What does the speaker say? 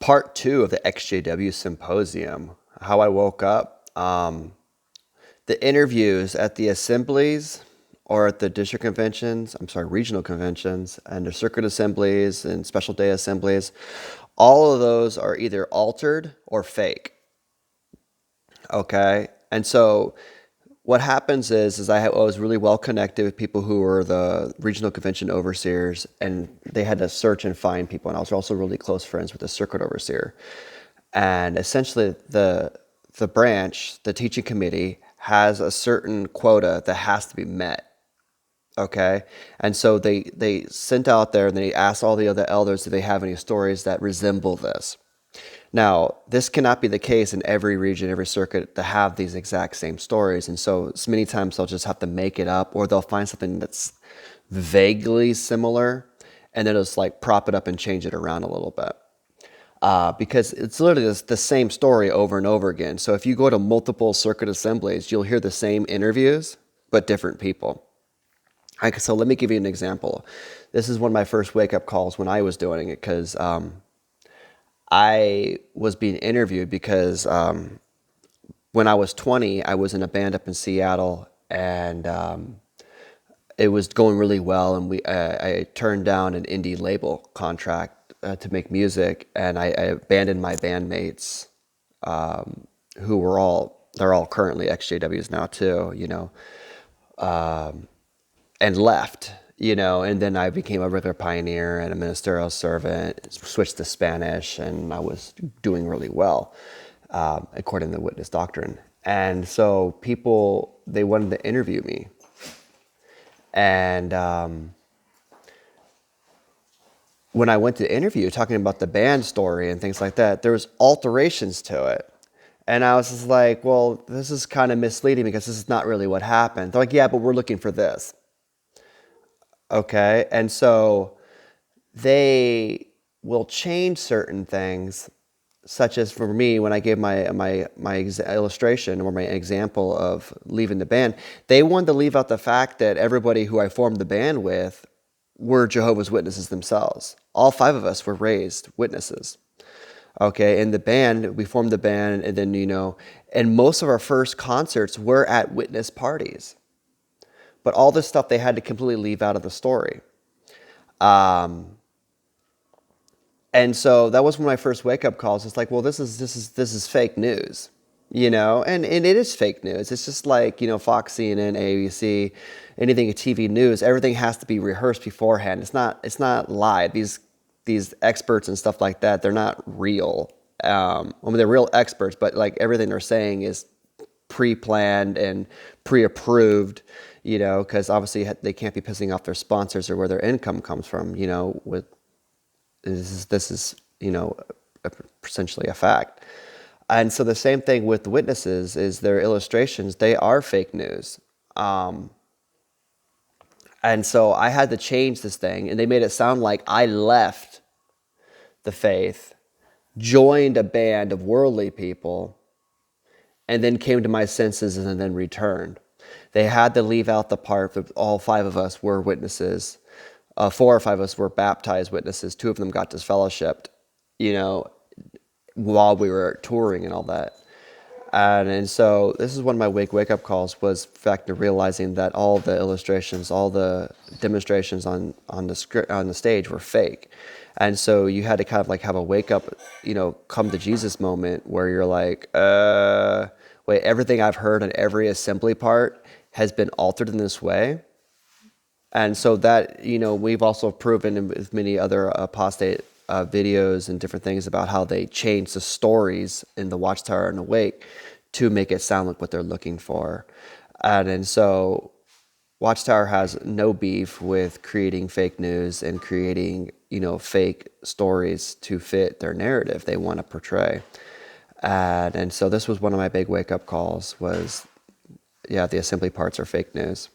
part two of the Exjw symposium, how I woke up. The interviews at the assemblies or at the district conventions, regional conventions, and the circuit assemblies and special day assemblies, all of those are either altered or fake. Okay? And so what happens is I was really well connected with people who were the regional convention overseers, and they had to search and find people. And I was also really close friends with the circuit overseer. And essentially, the branch, the teaching committee, has a certain quota that has to be met. Okay, and so they sent out there and they asked all the other elders if they have any stories that resemble this. Now, this cannot be the case in every region, every circuit to have these exact same stories. And so many times they'll just have to make it up, or they'll find something that's vaguely similar and then just like prop it up and change it around a little bit. Because it's literally the same story over and over again. So if you go to multiple circuit assemblies, you'll hear the same interviews, but different people. So let me give you an example. This is one of my first wake-up calls when I was doing it, because I was being interviewed because when I was 20, I was in a band up in Seattle, and it was going really well, and I turned down an indie label contract to make music, and I abandoned my bandmates, who they're all currently XJWs now too, and left, and then I became a regular pioneer and a ministerial servant, switched to Spanish, and I was doing really well, according to the witness doctrine. And so people, they wanted to interview me. And when I went to interview, talking about the band story and things like that, there was alterations to it. And I was just like, well, this is kind of misleading because this is not really what happened. They're like, yeah, but we're looking for this. Okay, and so they will change certain things, such as for me, when I gave my illustration or my example of leaving the band, they wanted to leave out the fact that everybody who I formed the band with were Jehovah's Witnesses themselves. All 5 of us were raised witnesses. Okay, in the band, we formed the band, and then, and most of our first concerts were at witness parties. But all this stuff they had to completely leave out of the story. And so that was one of my first wake-up calls. It's like, well, this is fake news, and it is fake news. It's just like, Fox, CNN, ABC, anything TV news, everything has to be rehearsed beforehand. It's not live. These experts and stuff like that, they're not real. They're real experts, but like everything they're saying is pre-planned and pre-approved, because obviously they can't be pissing off their sponsors or where their income comes from, with this is essentially a fact. And so the same thing with the witnesses is their illustrations, they are fake news. And so I had to change this thing, and they made it sound like I left the faith, joined a band of worldly people, and then came to my senses and then returned. They had to leave out the part that all 5 of us were witnesses. 4 or 5 of us were baptized witnesses. 2 of them got disfellowshipped, while we were touring and all that. And so this is one of my wake-up calls, was the fact of realizing that all the illustrations, all the demonstrations on the stage were fake. And so you had to kind of like have a wake-up, come to Jesus moment where you're like, wait, everything I've heard on every assembly part has been altered in this way. And so that, we've also proven with many other apostate videos and different things about how they change the stories in the Watchtower and Awake to make it sound like what they're looking for. And so Watchtower has no beef with creating fake news and creating, fake stories to fit their narrative they want to portray. And so this was one of my big wake-up calls was, yeah, the assembly parts are fake news.